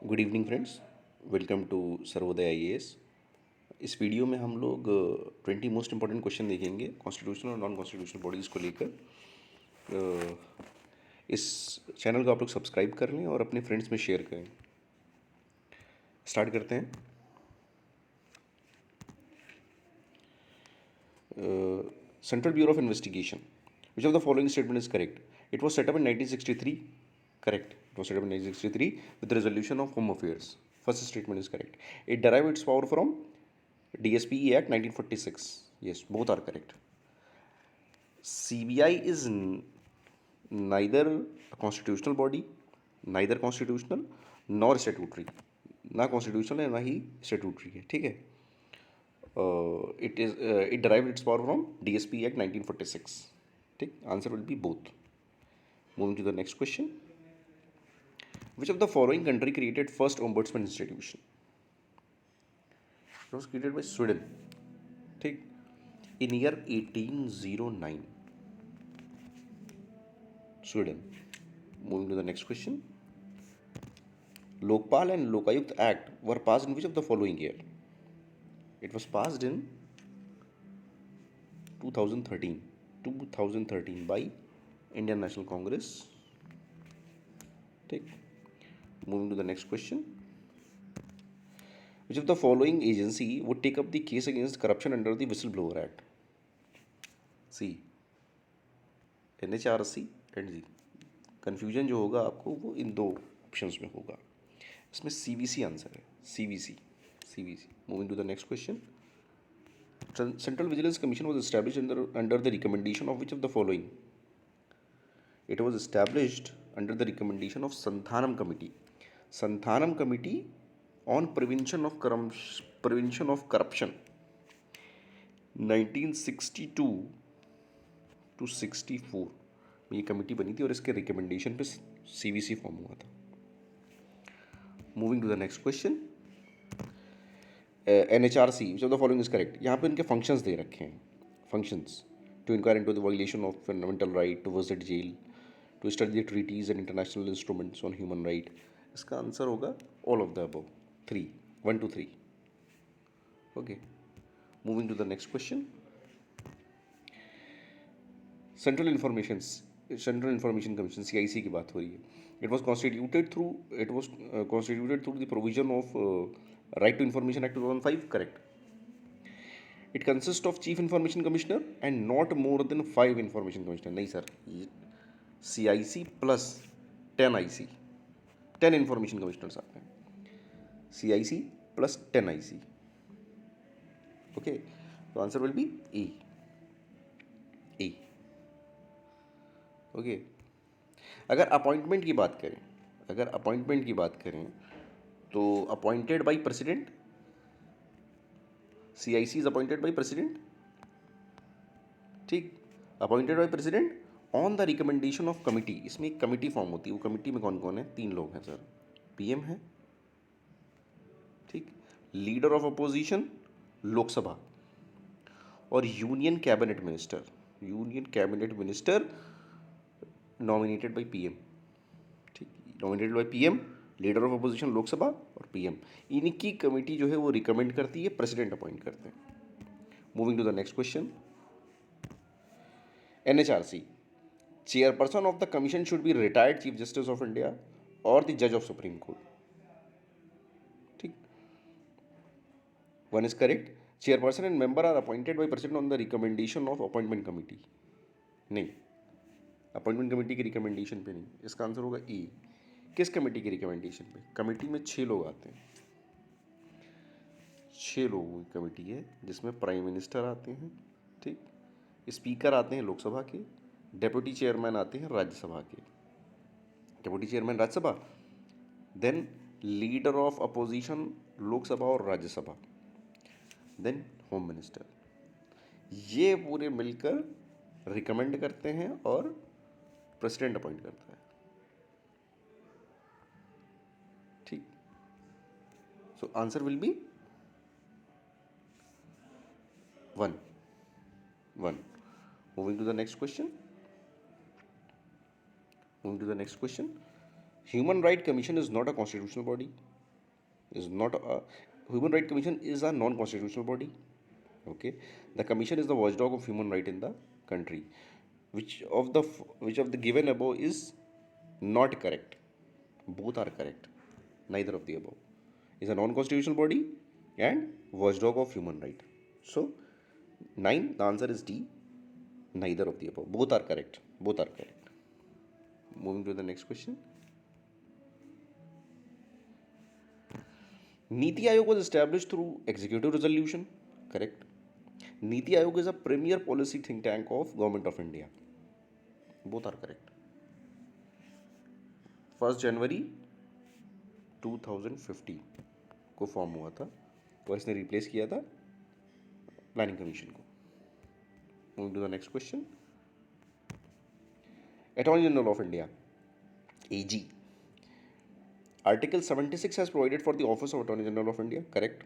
Good evening friends. Welcome to Sarvodaya IAS. इस video में हम लोग 20 मोस्ट इंपॉर्टेंट क्वेश्चन देखेंगे कॉन्स्टिट्यूशनल और नॉन कॉन्स्टिट्यूशनल बॉडीज़ को लेकर। अ, इस चैनल को आप लोग सब्सक्राइब कर लें और अपने फ्रेंड्स में शेयर करें। स्टार्ट करते हैं। Central bureau of investigation, which of the following statement is correct? It was setup in 1963। Correct, it was setup in 1963 with the resolution of home affairs. First statement is correct. It derived its power from DSPE Act 1946. Yes, both are correct. CBI is neither a constitutional body, neither constitutional nor statutory. ना constitutional है ना ही statutory है, ठीक है। It derived its power from DSP Act 1946. ठीक, answer will be both. Moving to the next question, which of the following country created first ombudsman institution? It was created by Sweden, ठीक, in year 1809, Sweden. Moving to the next question, Lokpal and Lokayukt Act were passed in which of the following year? It was passed in 2013 by Indian National Congress. ठीक, moving to the next question, which of the following agency would take up the case against corruption under the Whistleblower Act? C, NHRC and जी। Confusion जो होगा आपको वो इन दो options में होगा। इसमें CVC आंसर है, CVC। Moving to the next question, Central Vigilance Commission was established under the recommendation of which of the following? It was established under the recommendation of Santhanam Committee. Santhanam Committee on Prevention of Corruption, 1962 to 64 में ये committee बनी थी और इसके recommendation पे CVC form हुआ था। Moving to the next question, NHRC, which of the following is correct? यहाँ पे इनके फंक्शंस दे रखे हैं। Functions: to inquire into the violation of fundamental right, to visit jail, to study the treaties and international instruments on human right. इसका answer होगा all of the above, 3, 1 to 3। Okay, moving to the next question, central information commission CIC की बात हो रही है। It was constituted through the provision of right to information act 2005। Correct. It consist of chief information commissioner and not more than 5 information commissioner. नहीं sir, CIC plus 10 IC, 10 information commissioners आते हैं। CIC plus 10 IC। Okay, तो answer will be A. Okay, अगर appointment की बात करें तो appointed by president, CIC is appointed by president. ठीक, appointed by president on the recommendation of committee. इसमें एक कमिटी फॉर्म होती है, वो कमिटी में कौन कौन है? 3 लोग हैं सर। PM है, ठीक, लीडर ऑफ अपोजिशन लोकसभा, और union cabinet minister nominated by PM। ठीक, nominated by PM, leader of opposition Lok Sabha और PM। इनकी कमेटी जो है वो रिकमेंड करती है, प्रेसिडेंट अपॉइंट करते हैं। Moving to the next question, NHRC, chairperson of the commission should be retired chief justice of India और द जज ऑफ सुप्रीम कोर्ट। ठीक, 1 is correct. Chairperson and member are appointed by president on the recommendation of appointment committee. नहीं, appointment committee की recommendation पे नहीं। इसका answer होगा E। किस कमेटी की रिकमेंडेशन पे? कमेटी में 6 लोग आते हैं, 6 लोगों की कमेटी है जिसमें प्राइम मिनिस्टर आते हैं, ठीक, स्पीकर आते हैं लोकसभा के, डेप्यूटी चेयरमैन आते हैं राज्यसभा के, deputy chairman Rajya Sabha, then leader of opposition Lok Sabha और राज्यसभा, देन होम मिनिस्टर। ये पूरे मिलकर रिकमेंड करते हैं और प्रेसिडेंट अपॉइंट करता है। ठीक, so answer will be 1। Moving to the next question, Human Right Commission is not a constitutional body. Is not a Human Right Commission is a non-constitutional body. Okay, the commission is the watchdog of human right in the country. Which of the given above is not correct? Both are correct. Neither of the above is a non-constitutional body and watchdog of human right. So 9, the answer is D. Neither of the above. Both are correct. Both are correct. Moving to the next question. Niti Aayog was established through executive resolution. Correct. Niti Aayog is a premier policy think tank of Government of India. Both are correct. 1 जनवरी 2015 को form हुआ था और इसने replace किया था planning commission को. Moving to the next question. Attorney general of India, AG. Article 76 has provided for the office of Attorney General of India. Correct.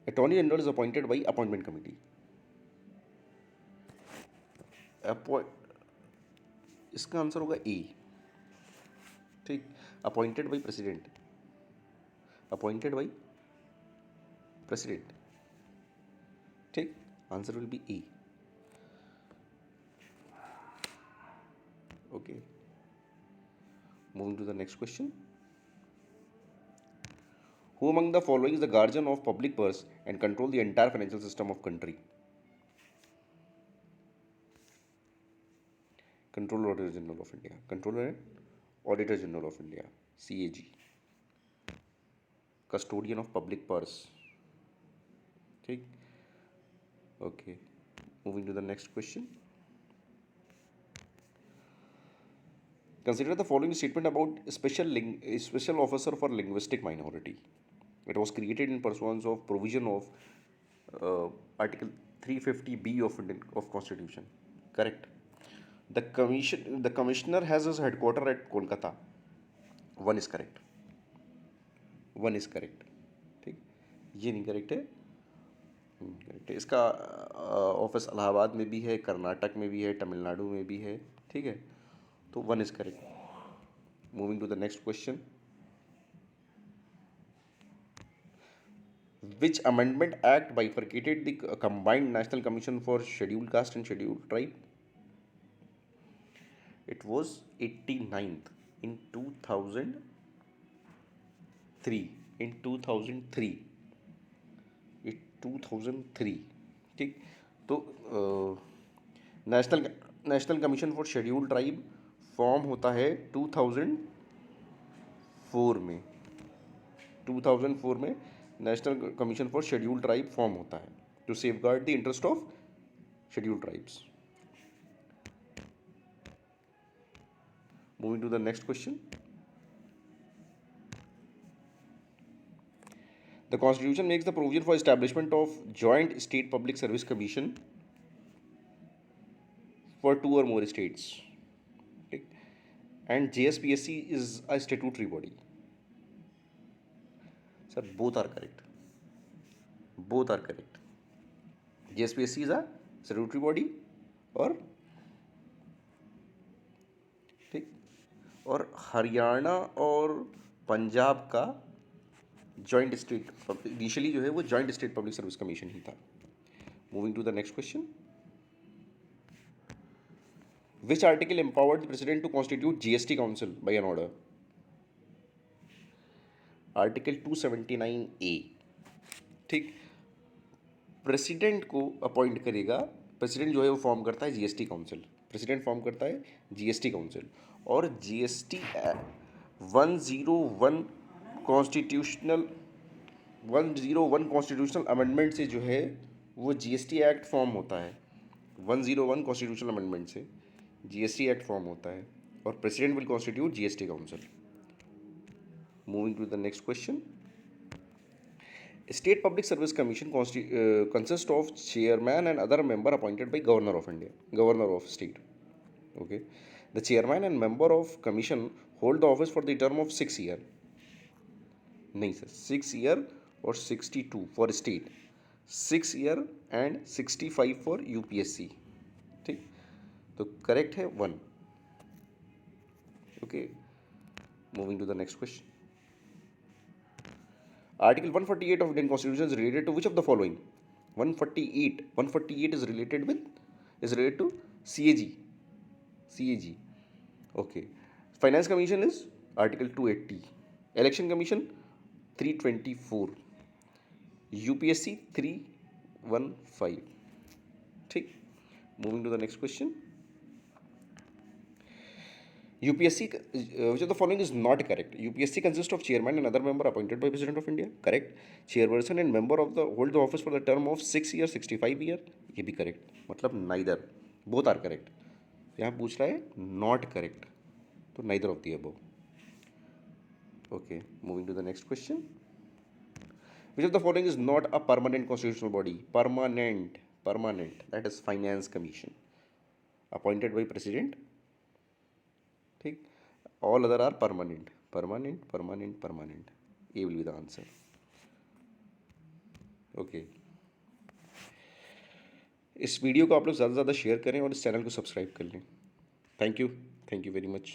Attorney General is appointed by appointment committee. इसका answer होगा A. ठीक. Appointed by president. Appointed by president. ठीक. Answer will be A. Okay. Moving to the next question. Who among the following is the guardian of public purse and control the entire financial system of country? Controller Auditor General of India. Controller and Auditor General of India. CAG. Custodian of public purse. ठीक. Okay. Moving to the next question. Consider the following statement about special officer for linguistic minority. It was created in pursuance of provision of Article 350B of Constitution. Correct. The commissioner has his headquarter at Kolkata. One is correct. One is correct. ठीक. ये नहीं correct है. Correct है. इसका office Allahabad में भी है, कर्नाटक में भी है, तमिलनाडु में भी है. ठीक है. तो one is correct. Moving to the next question. Which amendment act bifurcated the combined National Commission for Scheduled Caste and Scheduled Tribe? It was 89th in 2003. In 2003. 2003. ठीक. तो national commission for scheduled tribe form होता है 2004 में. 2004 में national commission for scheduled tribe form होता है to safeguard the interest of scheduled tribes. Moving to the next question. The Constitution makes the provision for establishment of Joint State Public Service Commission for 2 or more states. Okay. And JSPSC is a statutory body. Sir, both are correct. Both are correct. JSPSC is a statutory body और ठीक. और हरियाणा और पंजाब का joint state initially जो है वो joint state public service commission ही था. Moving to the next question. Which article empowered the president to constitute GST council by an order? Article 279A. ठीक. प्रेसिडेंट को अपॉइंट करेगा. प्रेसिडेंट जो है वो फॉर्म करता है GST काउंसिल. प्रेसिडेंट फॉर्म करता है GST काउंसिल और GST 101 कॉन्स्टिट्यूशनल अमेंडमेंट से जो है वो GST एक्ट फॉर्म होता है. 101 कॉन्स्टिट्यूशनल अमेंडमेंट से GST एक्ट फॉर्म होता है और president will constitute GST council. Moving to the next question. State public service commission consist of chairman and other member appointed by governor of India, governor of state. Okay. The chairman and member of commission hold the office for the term of 6 year. नहीं sir, 6 year और 62 for state, 6 year and 65 for UPSC. ठीक. तो correct है 1. Okay. Moving to the next question. Article 148 of Indian Constitution is related to which of the following? 148. 148 is related to CAG. CAG. Okay. Finance Commission is Article 280. Election Commission 324. UPSC 315. ठीक. Moving to the next question. UPSC, which of the following is not correct? UPSC consists of chairman and other member appointed by President of India. Correct. Chairperson and member of the hold the office for the term of 6 years, 65 year. ये भी correct. मतलब neither. Both are correct. यहाँ पूछ रहा है not correct. तो neither of the above. Okay. Moving to the next question. Which of the following is not a permanent constitutional body? Permanent. That is Finance Commission. Appointed by President. ठीक. All other are permanent. A will be the answer. Okay. इस video को आप लोग ज़्यादा से ज़्यादा share करें और इस चैनल को सब्सक्राइब कर लें. Thank you very much.